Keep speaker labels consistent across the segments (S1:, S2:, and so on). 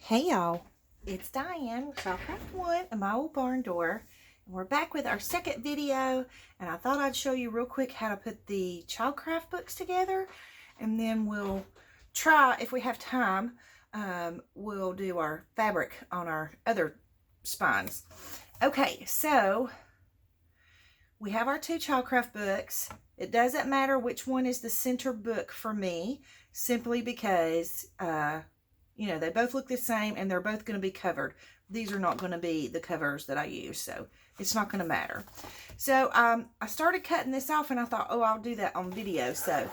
S1: Hey y'all, it's Diane with Shopcraft One and my old barn door. And we're back with our second video, and I thought I'd show you real quick how to put the childcraft books together, and then we'll try, if we have time, we'll do our fabric on our other spines. Okay, so we have our two childcraft books. It doesn't matter which one is the center book for me, simply because you know, they both look the same and they're both going to be covered. These are not going to be the covers that I use, so it's not going to matter. So I started cutting this off and I thought, oh, I'll do that on video. So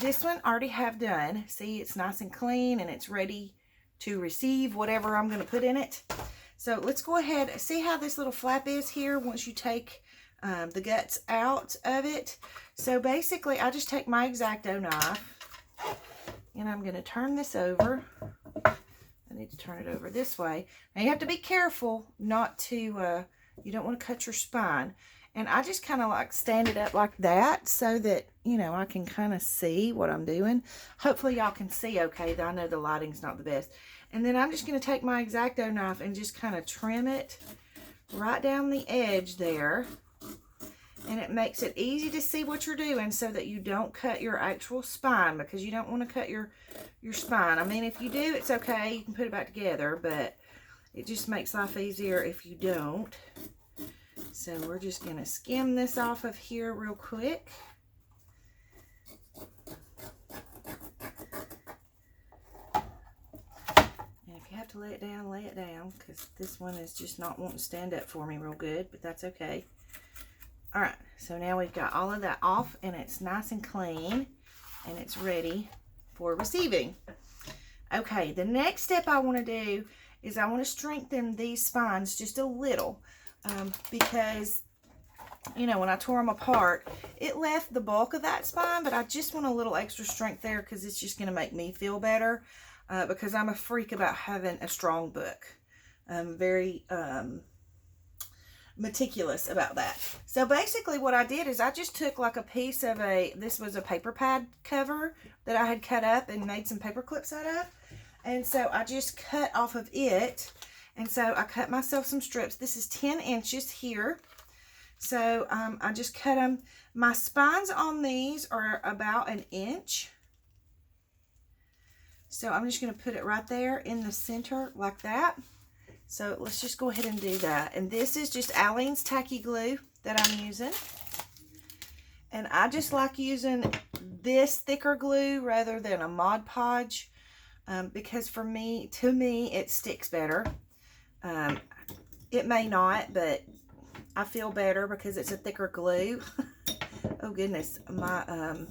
S1: this one I already have done. See, it's nice and clean and it's ready to receive whatever I'm going to put in it. So let's go ahead. See how this little flap is here once you take the guts out of it? So basically, I just take my X-Acto knife and I'm going to turn this over. I need to turn it over this way. Now you have to be careful not to, you don't want to cut your spine. And I just kind of like stand it up like that so that, you know, I can kind of see what I'm doing. Hopefully y'all can see okay. I know the lighting's not the best. And then I'm just going to take my X-Acto knife and just kind of trim it right down the edge there. And it makes it easy to see what you're doing so that you don't cut your actual spine, because you don't want to cut your spine. I mean, if you do, it's okay. You can put it back together, but it just makes life easier if you don't. So we're just going to skim this off of here real quick. And if you have to lay it down, because this one is just not wanting to stand up for me real good, but that's okay. All right, so now we've got all of that off and it's nice and clean and it's ready for receiving. Okay, the next step I want to do is I want to strengthen these spines just a little because, you know, when I tore them apart, it left the bulk of that spine, but I just want a little extra strength there because it's just going to make me feel better because I'm a freak about having a strong book. I'm very meticulous about that. So basically what I did is I just took like a piece of this was a paper pad cover that I had cut up and made some paper clips out of. And so I just cut off of it. And so I cut myself some strips. This is 10 inches here. So I just cut them. My spines on these are about an inch. So I'm just going to put it right there in the center like that. So let's just go ahead and do that. And this is just Aleene's tacky glue that I'm using. And I just like using this thicker glue rather than a Mod Podge because to me, it sticks better. It may not, but I feel better because it's a thicker glue. Oh goodness, my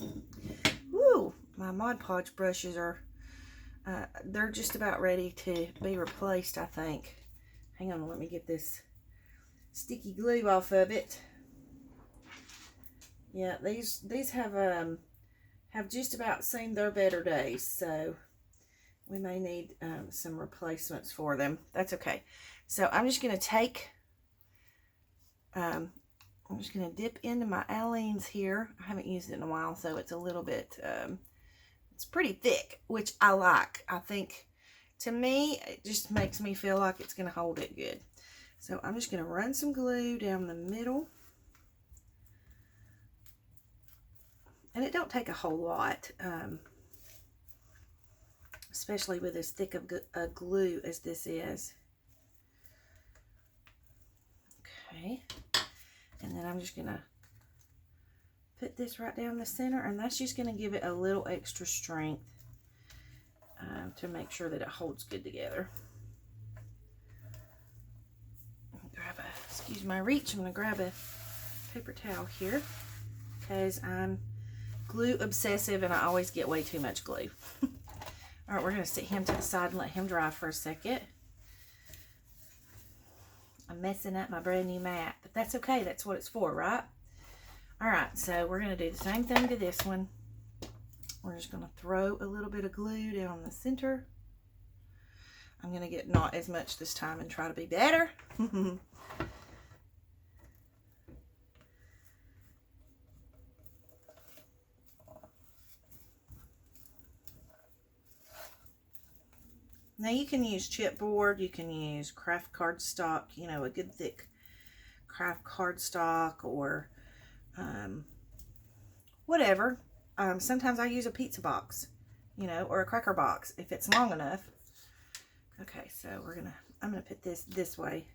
S1: Mod Podge brushes are, they're just about ready to be replaced, I think. Hang on, let me get this sticky glue off of it. Yeah, these have just about seen their better days, so we may need some replacements for them. That's okay. So I'm just going to take, I'm just going to dip into my Aleene's here. I haven't used it in a while, so it's a little bit, it's pretty thick, which I like. I think, to me, it just makes me feel like it's going to hold it good. So I'm just going to run some glue down the middle. And it don't take a whole lot, especially with as thick of a glue as this is. Okay. And then I'm just going to put this right down the center, and that's just going to give it a little extra strength. To make sure that it holds good together. Excuse my reach, I'm going to grab a paper towel here because I'm glue obsessive and I always get way too much glue. All right, we're going to sit him to the side and let him dry for a second. I'm messing up my brand new mat, but that's okay. That's what it's for, right? All right, so we're going to do the same thing to this one. We're just going to throw a little bit of glue down the center. I'm going to get not as much this time and try to be better. Now you can use chipboard, you can use craft cardstock, you know, a good thick craft cardstock, or whatever. Sometimes I use a pizza box, you know, or a cracker box if it's long enough. Okay, so I'm gonna put this way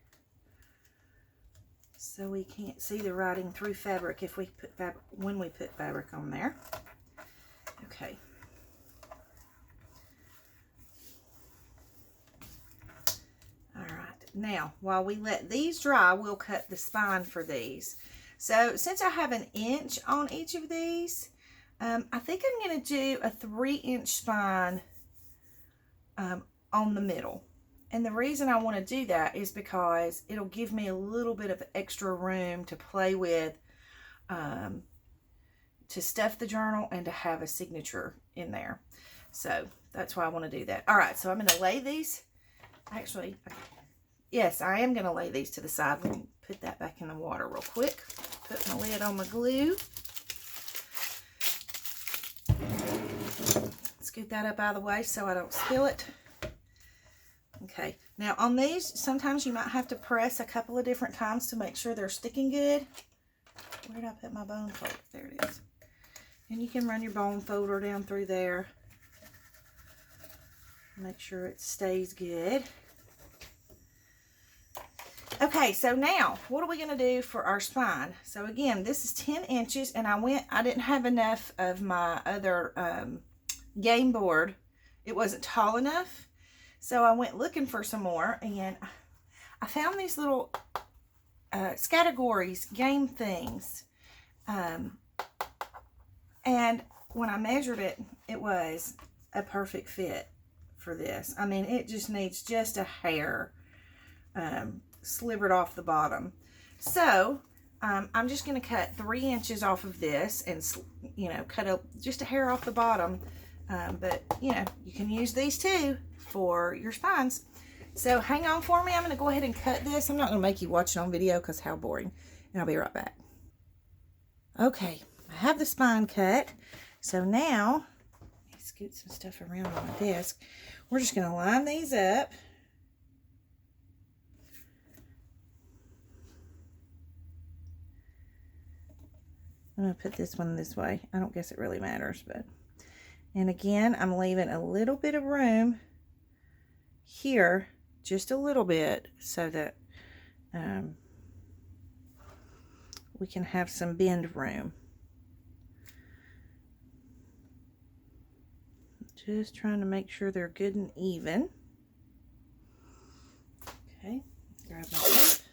S1: so we can't see the writing through fabric if we put when we put fabric on there. Okay. All right. Now, while we let these dry, we'll cut the spine for these. So since I have 1 inch on each of these, I think I'm going to do a 3-inch spine on the middle. And the reason I want to do that is because it'll give me a little bit of extra room to play with, to stuff the journal and to have a signature in there. So that's why I want to do that. All right, so I'm going to lay these. Actually, yes, I am going to lay these to the side. Let me put that back in the water real quick. Put my lid on my glue. Scoot that up out of the way so I don't spill it. Okay, now on these, sometimes you might have to press a couple of different times to make sure they're sticking good. Where did I put my bone folder? There it is. And you can run your bone folder down through there. Make sure it stays good. Okay, so now, what are we going to do for our spine? So again, this is 10 inches, and I didn't have enough of my other game board. It wasn't tall enough. So I went looking for some more, and I found these little categories, game things. And when I measured it, it was a perfect fit for this. I mean, it just needs just a hair slivered off the bottom. So I'm just going to cut 3 inches off of this and, you know, cut just a hair off the bottom. But, you know, you can use these too for your spines. So hang on for me. I'm going to go ahead and cut this. I'm not going to make you watch it on video because how boring. And I'll be right back. Okay, I have the spine cut. So now, let me scoot some stuff around on my desk. We're just going to line these up. I'm going to put this one this way. I don't guess it really matters, but... And again, I'm leaving a little bit of room here, just a little bit, so that we can have some bend room. Just trying to make sure they're good and even. Okay, grab my tape.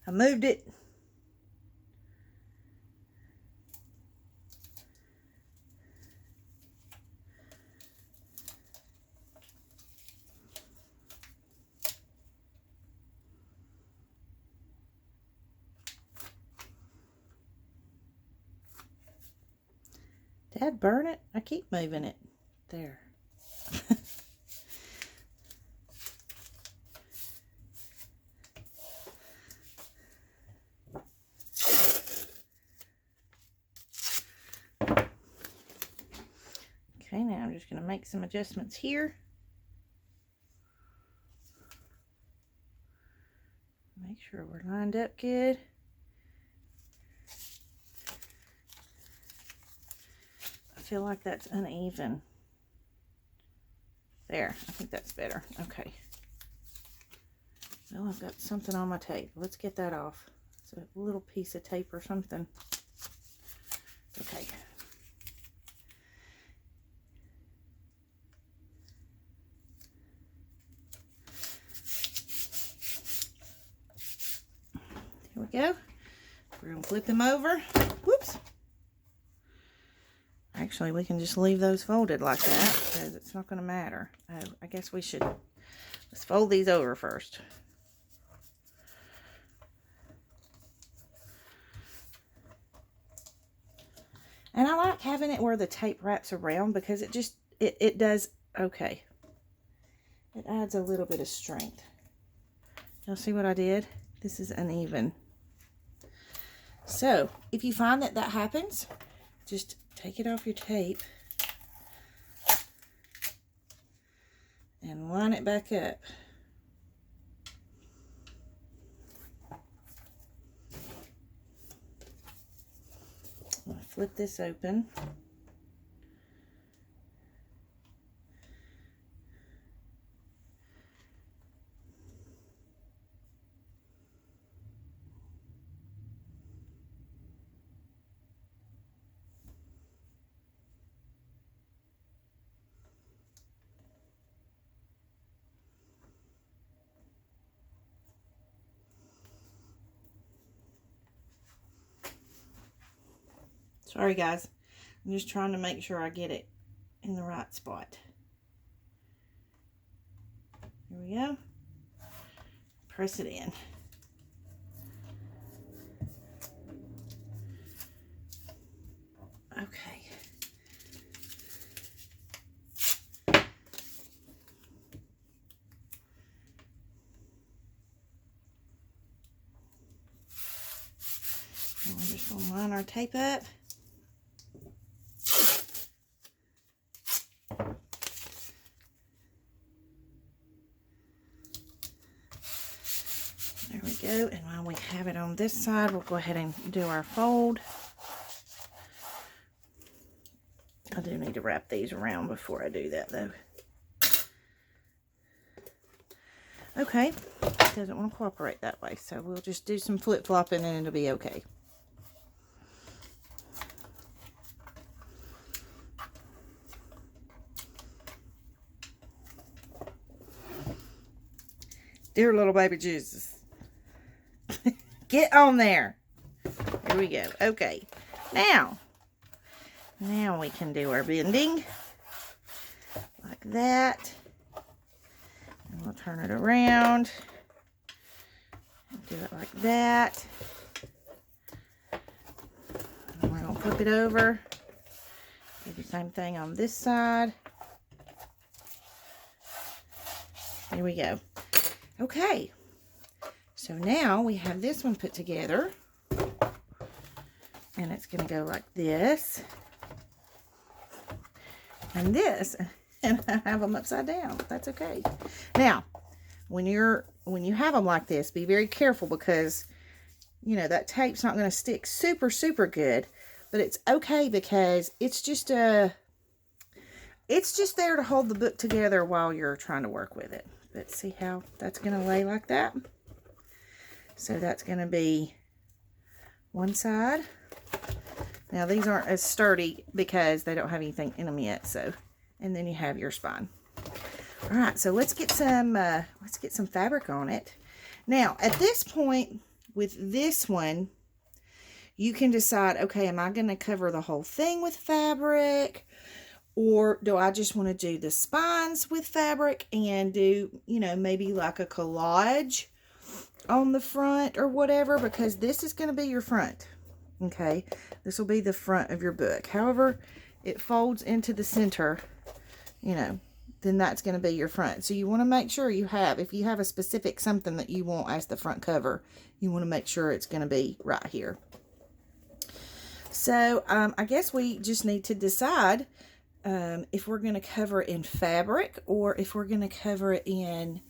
S1: I moved it. Dad, burn it? I keep moving it. There. Okay, now I'm just going to make some adjustments here. Make sure we're lined up good. I feel like that's uneven. There, I think that's better. Okay. Well, I've got something on my tape. Let's get that off. It's a little piece of tape or something. Okay. Here we go. We're going to flip them over. Whoops. Actually, we can just leave those folded like that because it's not going to matter. I guess we should, let's fold these over first. And I like having it where the tape wraps around because it just, it does, okay. It adds a little bit of strength. Y'all see what I did? This is uneven. So if you find that that happens, just take it off your tape and line it back up. I'm going to flip this open. Sorry guys, I'm just trying to make sure I get it in the right spot. Here we go. Press it in. Okay. And we're just going to line our tape up. There we go. And while we have it on this side, we'll go ahead and do our fold. I do need to wrap these around before I do that though. Okay, it doesn't want to cooperate that way, so we'll just do some flip-flopping and it'll be okay. Dear little baby Jesus. Get on there. Here we go. Okay. Now we can do our bending. Like that. And we'll turn it around. And do it like that. And we're going to flip it over. Do the same thing on this side. There we go. Okay. So now we have this one put together. And it's going to go like this. And this. And I have them upside down. That's okay. Now, when you have them like this, be very careful because, you know, that tape's not going to stick super, super good. But it's okay because it's just there to hold the book together while you're trying to work with it. But see how that's going to lay like that? So that's going to be one side. Now these aren't as sturdy because they don't have anything in them yet. So, and then you have your spine. All right, so let's get some fabric on it. Now at this point with this one, you can decide, okay, am I going to cover the whole thing with fabric? Or do I just want to do the spines with fabric and do, you know, maybe like a collage on the front or whatever? Because this is going to be your front. Okay, this will be the front of your book. However it folds into the center, you know, then that's going to be your front. So you want to make sure you have, if you have a specific something that you want as the front cover, you want to make sure it's going to be right here. So I guess we just need to decide if we're going to cover it in fabric or if we're going to cover it in,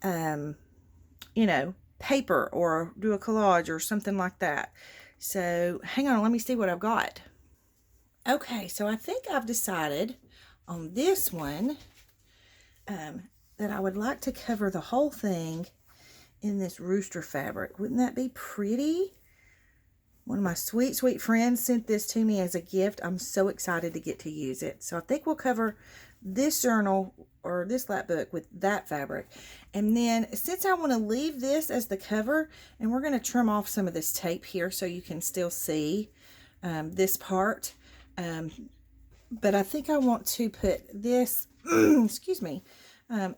S1: you know, paper or do a collage or something like that. So hang on, let me see what I've got. Okay, so I think I've decided on this one that I would like to cover the whole thing in this rooster fabric. Wouldn't that be pretty? One of my sweet, sweet friends sent this to me as a gift. I'm so excited to get to use it. So I think we'll cover this journal or this lap book with that fabric. And then since I want to leave this as the cover, and we're going to trim off some of this tape here so you can still see this part. But I think I want to put this, excuse me,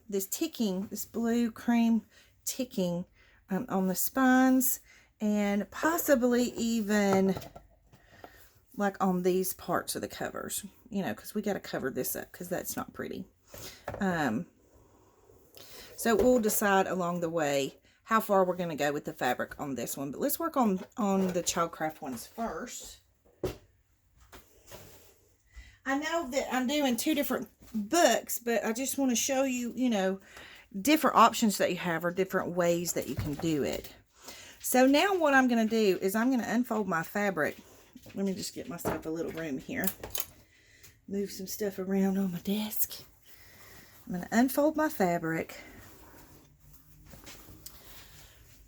S1: this blue cream ticking on the spines. And possibly even like on these parts of the covers, you know, because we got to cover this up because that's not pretty. So we'll decide along the way how far we're going to go with the fabric on this one. But let's work on the Childcraft ones first. I know that I'm doing 2 different books, but I just want to show you, you know, different options that you have or different ways that you can do it. So now what I'm going to do is I'm going to unfold my fabric. Let me just get myself a little room here. Move some stuff around on my desk. I'm going to unfold my fabric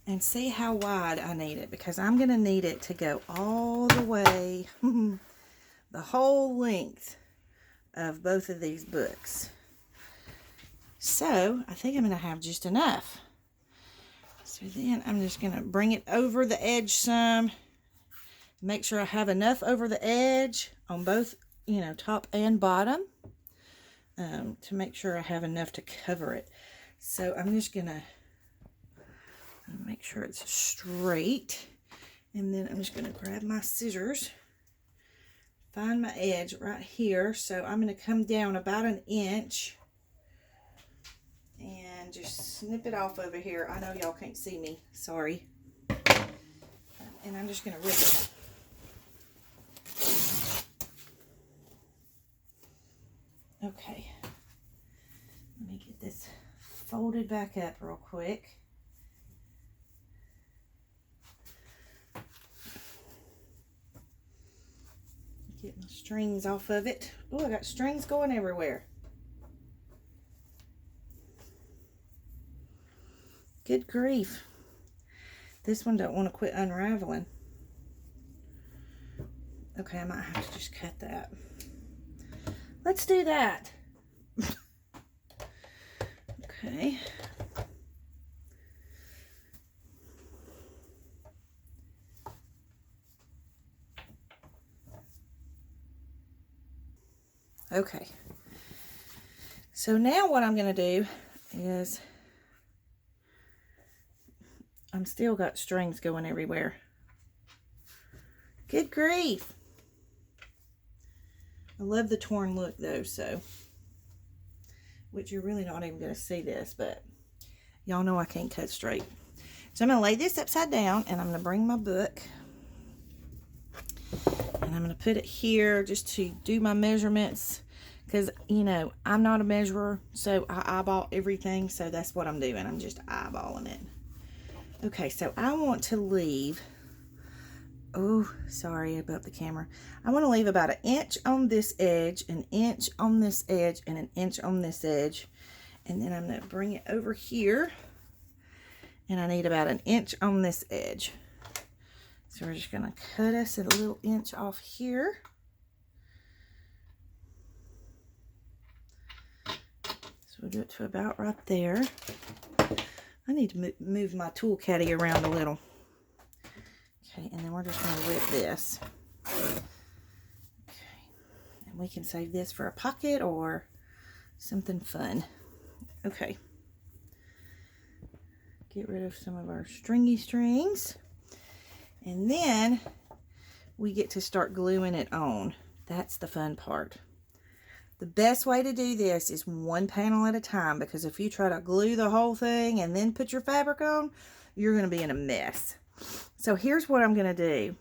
S1: and see how wide I need it, because I'm going to need it to go all the way, the whole length of both of these books. So I think I'm going to have just enough. So then I'm just going to bring it over the edge some. Make sure I have enough over the edge on both, you know, top and bottom, to make sure I have enough to cover it. So I'm just going to make sure it's straight. And then I'm just going to grab my scissors, find my edge right here. So I'm going to come down about 1 inch and just snip it off over here. I know y'all can't see me, sorry. And I'm just going to rip it. Okay, let me get this folded back up real quick. Get my strings off of it. Oh, I got strings going everywhere. Good grief. This one don't want to quit unraveling. Okay, I might have to just cut that. Let's do that. Okay. Okay. So now what I'm going to do is, I'm still got strings going everywhere. Good grief. I love the torn look though, so, which you're really not even going to see this, but y'all know I can't cut straight. So I'm going to lay this upside down, and I'm going to bring my book, and I'm going to put it here just to do my measurements, because, you know, I'm not a measurer, so I eyeball everything, so that's what I'm doing. I'm just eyeballing it. Okay, so I want to leave, oh, sorry about the camera. I want to leave about 1 inch on this edge, 1 inch on this edge, and 1 inch on this edge. And then I'm going to bring it over here, and I need about 1 inch on this edge. So we're just going to cut us a little inch off here. So we'll do it to about right there. I need to move my tool caddy around a little. Okay, and then we're just going to rip this. Okay, and we can save this for a pocket or something fun. Okay. Get rid of some of our stringy strings. And then we get to start gluing it on. That's the fun part. The best way to do this is 1 panel at a time, because if you try to glue the whole thing and then put your fabric on, you're going to be in a mess. So here's what I'm going to do.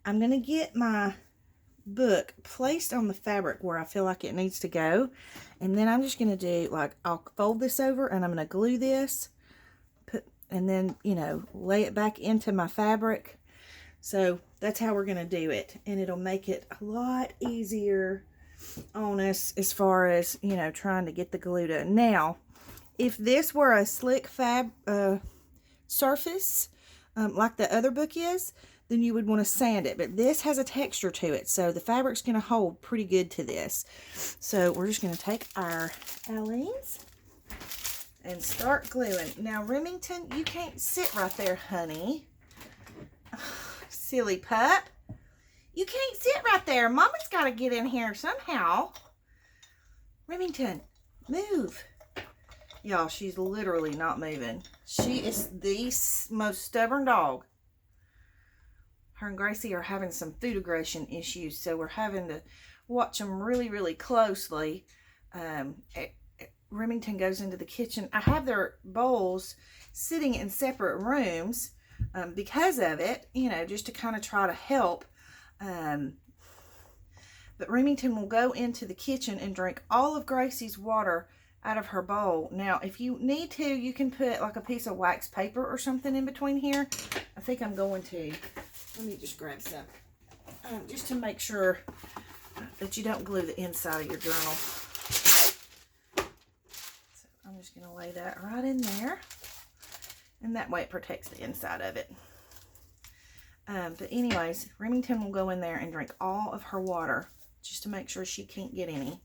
S1: I'm going to get my book placed on the fabric where I feel like it needs to go. And then I'm just going to do, like, I'll fold this over and I'm going to glue this. And then, you know, lay it back into my fabric. So that's how we're going to do it. And it'll make it a lot easier on us as far as, you know, trying to get the glue to. Now, if this were a slick surface, like the other book is, then you would want to sand it. But this has a texture to it, so the fabric's going to hold pretty good to this. So we're just going to take our Aleene's and start gluing. Now, Remington, you can't sit right there, honey. Silly pup. You can't sit right there. Mama's got to get in here somehow. Remington, move. Y'all, she's literally not moving. She is the most stubborn dog. Her and Gracie are having some food aggression issues, so we're having to watch them really, really closely. Remington goes into the kitchen, I have their bowls sitting in separate rooms because of it, you know, just to kind of try to help. But Remington will go into the kitchen and drink all of Gracie's water out of her bowl. Now, if you need to, you can put like a piece of wax paper or something in between here. I think I'm going to. Let me just grab some. Just to make sure that you don't glue the inside of your journal. So I'm just going to lay that right in there. And that way it protects the inside of it. But anyways, Remington will go in there and drink all of her water just to make sure she can't get any.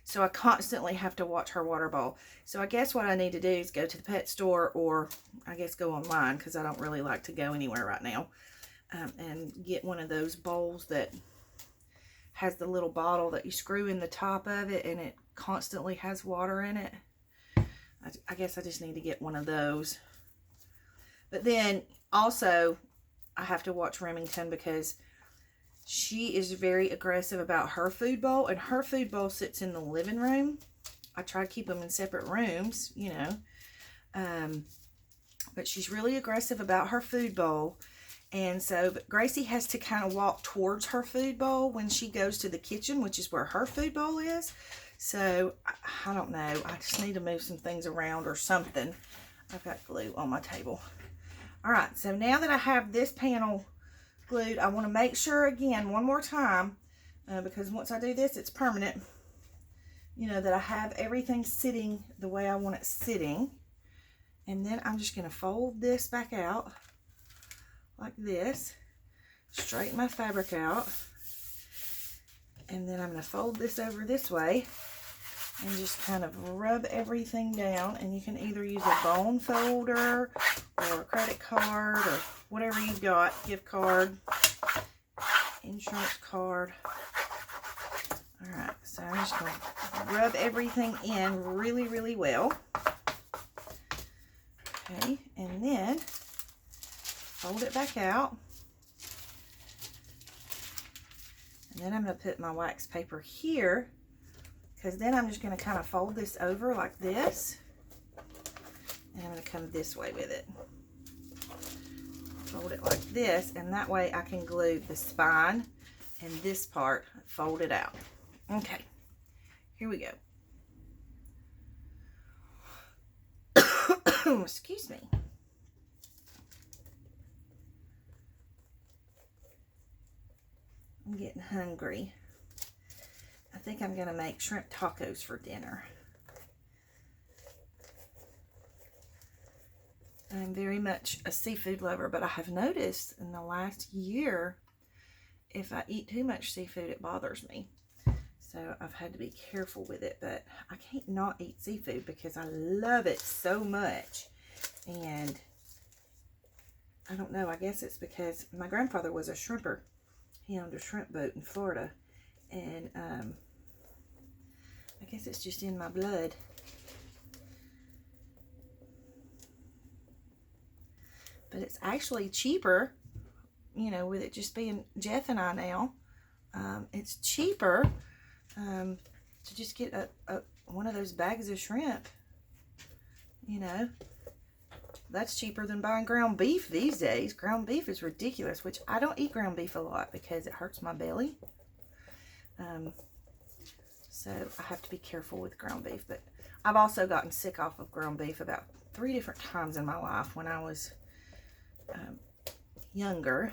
S1: So I constantly have to watch her water bowl. So I guess what I need to do is go to the pet store, or I guess go online, because I don't really like to go anywhere right now, and get one of those bowls that has the little bottle that you screw in the top of it and it constantly has water in it. I guess I just need to get one of those. But then also I have to watch Remington because she is very aggressive about her food bowl, and her food bowl sits in the living room. I try to keep them in separate rooms, you know. But she's really aggressive about her food bowl. And so but Gracie has to kind of walk towards her food bowl when she goes to the kitchen, which is where her food bowl is. So I don't know. I just need to move some things around or something. I've got glue on my table. All right. So now that I have this panel glued, I want to make sure again one more time, because once I do this, it's permanent, you know, that I have everything sitting the way I want it sitting. And then I'm just going to fold this back out like this, straighten my fabric out, and then I'm going to fold this over this way and just kind of rub everything down. And you can either use a bone folder or a credit card or whatever you've got, gift card, insurance card. All right, so I'm just going to rub everything in really, really well. Okay, and then fold it back out. And then I'm going to put my wax paper here, because then I'm just going to kind of fold this over like this. And I'm going to come this way with it. Fold it like this, and that way I can glue the spine and this part folded out. Okay, here we go. Excuse me. I'm getting hungry. I think I'm going to make shrimp tacos for dinner. I'm very much a seafood lover, but I have noticed in the last year, if I eat too much seafood, it bothers me. So I've had to be careful with it, but I can't not eat seafood because I love it so much. And I don't know, I guess it's because my grandfather was a shrimper. He owned a shrimp boat in Florida, and I guess it's just in my blood. But it's actually cheaper, you know, with it just being Jeff and I now. It's cheaper to just get one of those bags of shrimp. You know, that's cheaper than buying ground beef these days. Ground beef is ridiculous, which I don't eat ground beef a lot because it hurts my belly. So I have to be careful with ground beef. But I've also gotten sick off of ground beef about 3 different times in my life when I was younger,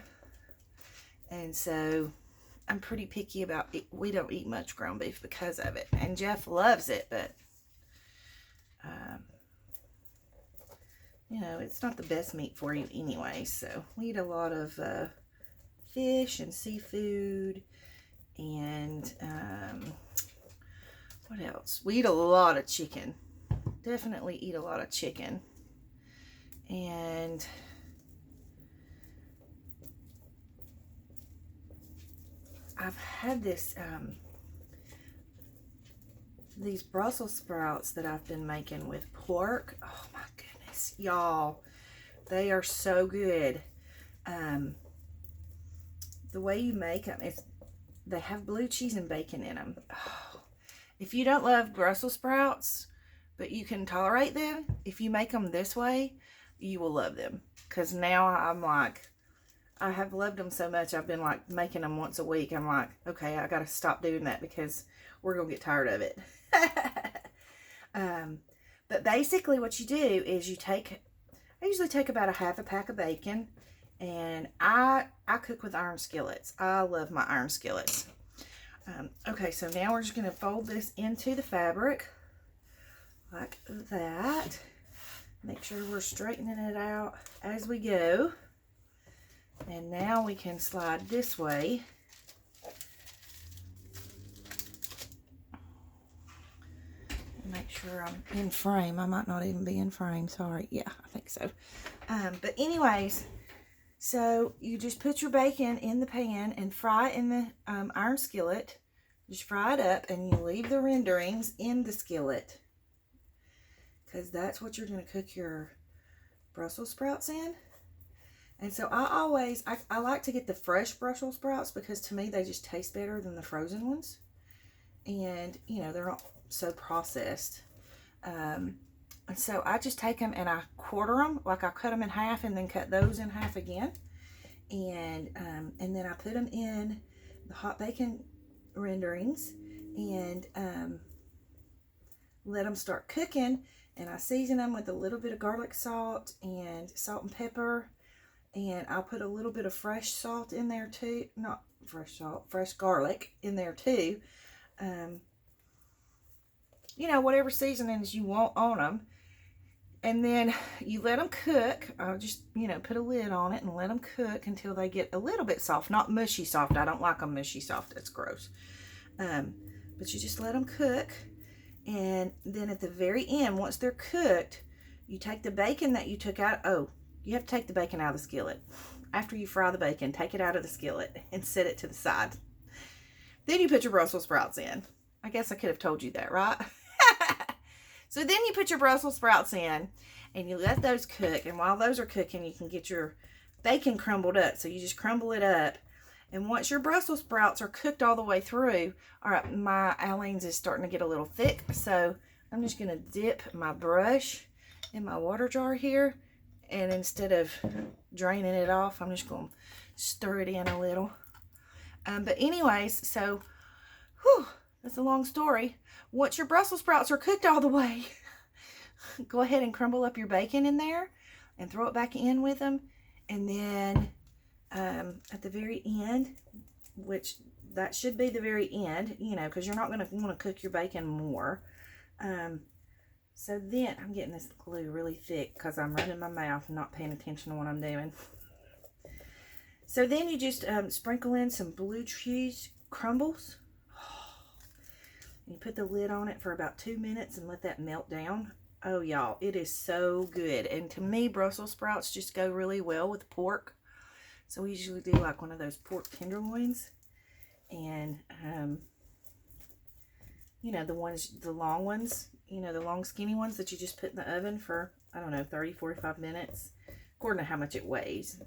S1: and so I'm pretty picky about it. We don't eat much ground beef because of it, and Jeff loves it, but you know, it's not the best meat for you anyway. So we eat a lot of fish and seafood, and what else? We eat a lot of chicken. Definitely eat a lot of chicken. And I've had this, these Brussels sprouts that I've been making with pork. Oh my goodness, y'all, they are so good. The way you make them is they have blue cheese and bacon in them. Oh, If you don't love Brussels sprouts, but you can tolerate them, if you make them this way, you will love them. Because now I'm like, I have loved them so much, I've been like making them once a week. I'm like, okay, I got to stop doing that because we're going to get tired of it. But basically what you do is you take, I usually take about a half a pack of bacon, and I cook with iron skillets. I love my iron skillets. Okay, so now we're just going to fold this into the fabric like that. Make sure we're straightening it out as we go. And now we can slide this way. Make sure I'm in frame. I might not even be in frame. Sorry. Yeah, I think so. But anyways, so you just put your bacon in the pan and fry it in the iron skillet. Just fry it up, and you leave the renderings in the skillet, because that's what you're going to cook your Brussels sprouts in. And so I like to get the fresh Brussels sprouts, because to me they just taste better than the frozen ones. And, you know, they're not so processed. And so I just take them and I quarter them, like I cut them in half and then cut those in half again. And then I put them in the hot bacon renderings and let them start cooking. And I season them with a little bit of garlic salt and salt and pepper. And I'll put a little bit of fresh salt in there too. Not fresh salt, fresh garlic in there too. You know, whatever seasonings you want on them. And then you let them cook. I'll just, you know, put a lid on it and let them cook until they get a little bit soft. Not mushy soft. I don't like them mushy soft. That's gross. But you just let them cook. And then at the very end, once they're cooked, you take the bacon that you took out. Oh, you have to take the bacon out of the skillet. After you fry the bacon, take it out of the skillet and set it to the side. Then you put your Brussels sprouts in. I guess I could have told you that, right? So then you put your Brussels sprouts in and you let those cook. And while those are cooking, you can get your bacon crumbled up. So you just crumble it up. And once your Brussels sprouts are cooked all the way through, all right, my Aleene's is starting to get a little thick. So I'm just going to dip my brush in my water jar here. And instead of draining it off, I'm just going to stir it in a little. But anyways, so, whew, that's a long story. Once your Brussels sprouts are cooked all the way, go ahead and crumble up your bacon in there and throw it back in with them. And then at the very end, which that should be the very end, you know, because you're not going to want to cook your bacon more. So then, I'm getting this glue really thick because I'm running my mouth and not paying attention to what I'm doing. So then you just sprinkle in some blue cheese crumbles. You put the lid on it for about 2 minutes and let that melt down. Oh, y'all, it is so good. And to me, Brussels sprouts just go really well with pork. So we usually do like one of those pork tenderloins. And, you know, the long ones, you know, the long skinny ones that you just put in the oven for, I don't know, 30, 45 minutes, according to how much it weighs.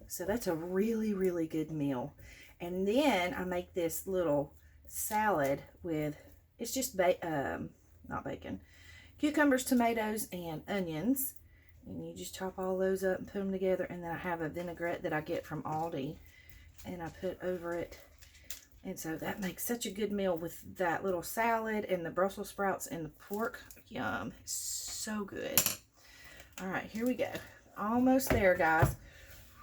S1: So that's a really, really good meal. And then I make this little salad with, it's just not bacon, cucumbers, tomatoes, and onions. And you just chop all those up and put them together. And then I have a vinaigrette that I get from Aldi, and I put over it. And so that makes such a good meal with that little salad and the Brussels sprouts and the pork. Yum. So good. All right, here we go. Almost there, guys.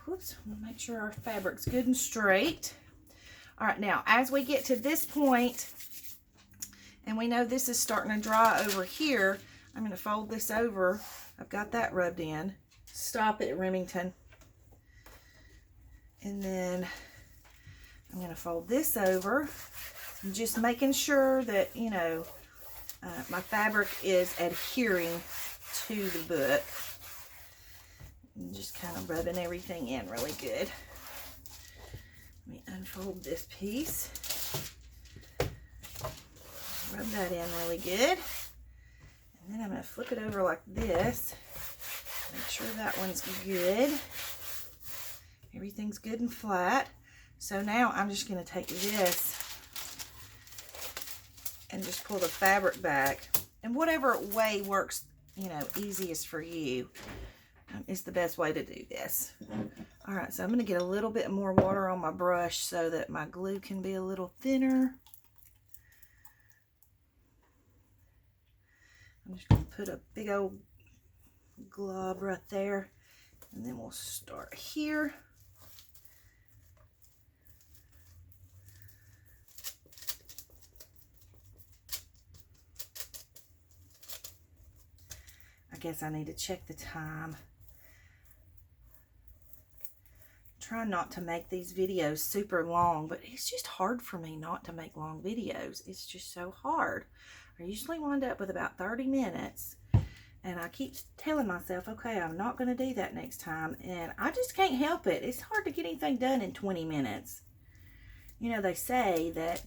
S1: Whoops. I'm going to make sure our fabric's good and straight. All right, now, as we get to this point, and we know this is starting to dry over here, I'm going to fold this over. I've got that rubbed in. Stop it, Remington. And then I'm going to fold this over. I'm just making sure that, you know, my fabric is adhering to the book. And just kind of rubbing everything in really good. Let me unfold this piece. Rub that in really good. And then I'm going to flip it over like this. Make sure that one's good. Everything's good and flat. So now I'm just going to take this and just pull the fabric back. And whatever way works, you know, easiest for you is the best way to do this. All right, so I'm going to get a little bit more water on my brush so that my glue can be a little thinner. I'm just going to put a big old glob right there, and then we'll start here. I guess I need to check the time. Try not to make these videos super long, but it's just hard for me not to make long videos. It's just so hard. I usually wind up with about 30 minutes, and I keep telling myself, okay, I'm not going to do that next time, and I just can't help it. It's hard to get anything done in 20 minutes. You know, they say that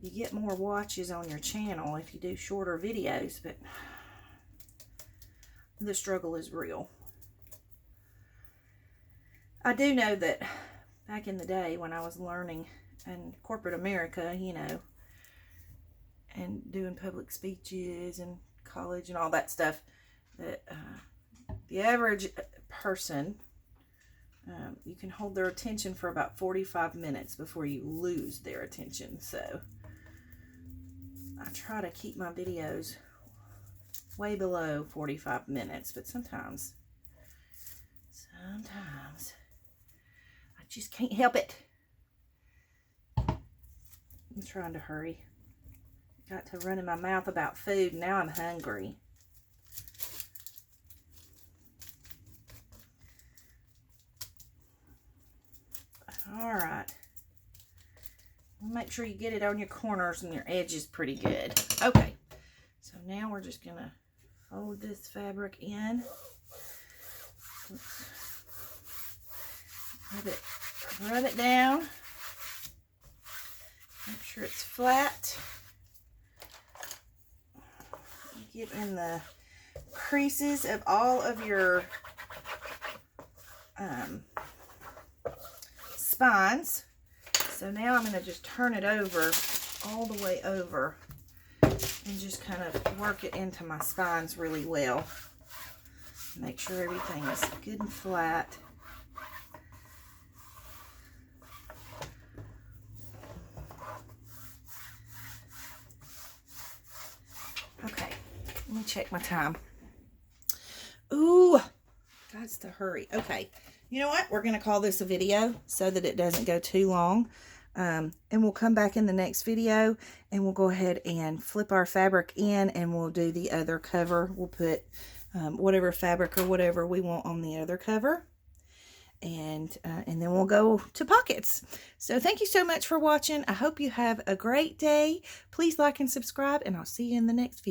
S1: you get more watches on your channel if you do shorter videos, but the struggle is real. I do know that back in the day when I was learning in corporate America, you know, and doing public speeches and college and all that stuff, that the average person, you can hold their attention for about 45 minutes before you lose their attention. So I try to keep my videos way below 45 minutes, but sometimes I just can't help it. I'm trying to hurry. Got to running my mouth about food. Now I'm hungry. All right. Make sure you get it on your corners and your edges pretty good. Okay. So now we're just going to fold this fabric in. Rub it down. Make sure it's flat. Get in the creases of all of your spines. So now I'm going to just turn it over, all the way over, and just kind of work it into my spines really well. Make sure everything is good and flat. Okay, let me check my time. Ooh, got to hurry. Okay, you know what? We're going to call this a video so that it doesn't go too long. And we'll come back in the next video and we'll go ahead and flip our fabric in, and we'll do the other cover. We'll put whatever fabric or whatever we want on the other cover. And then we'll go to pockets. So thank you so much for watching. I hope you have a great day. Please like and subscribe, and I'll see you in the next video.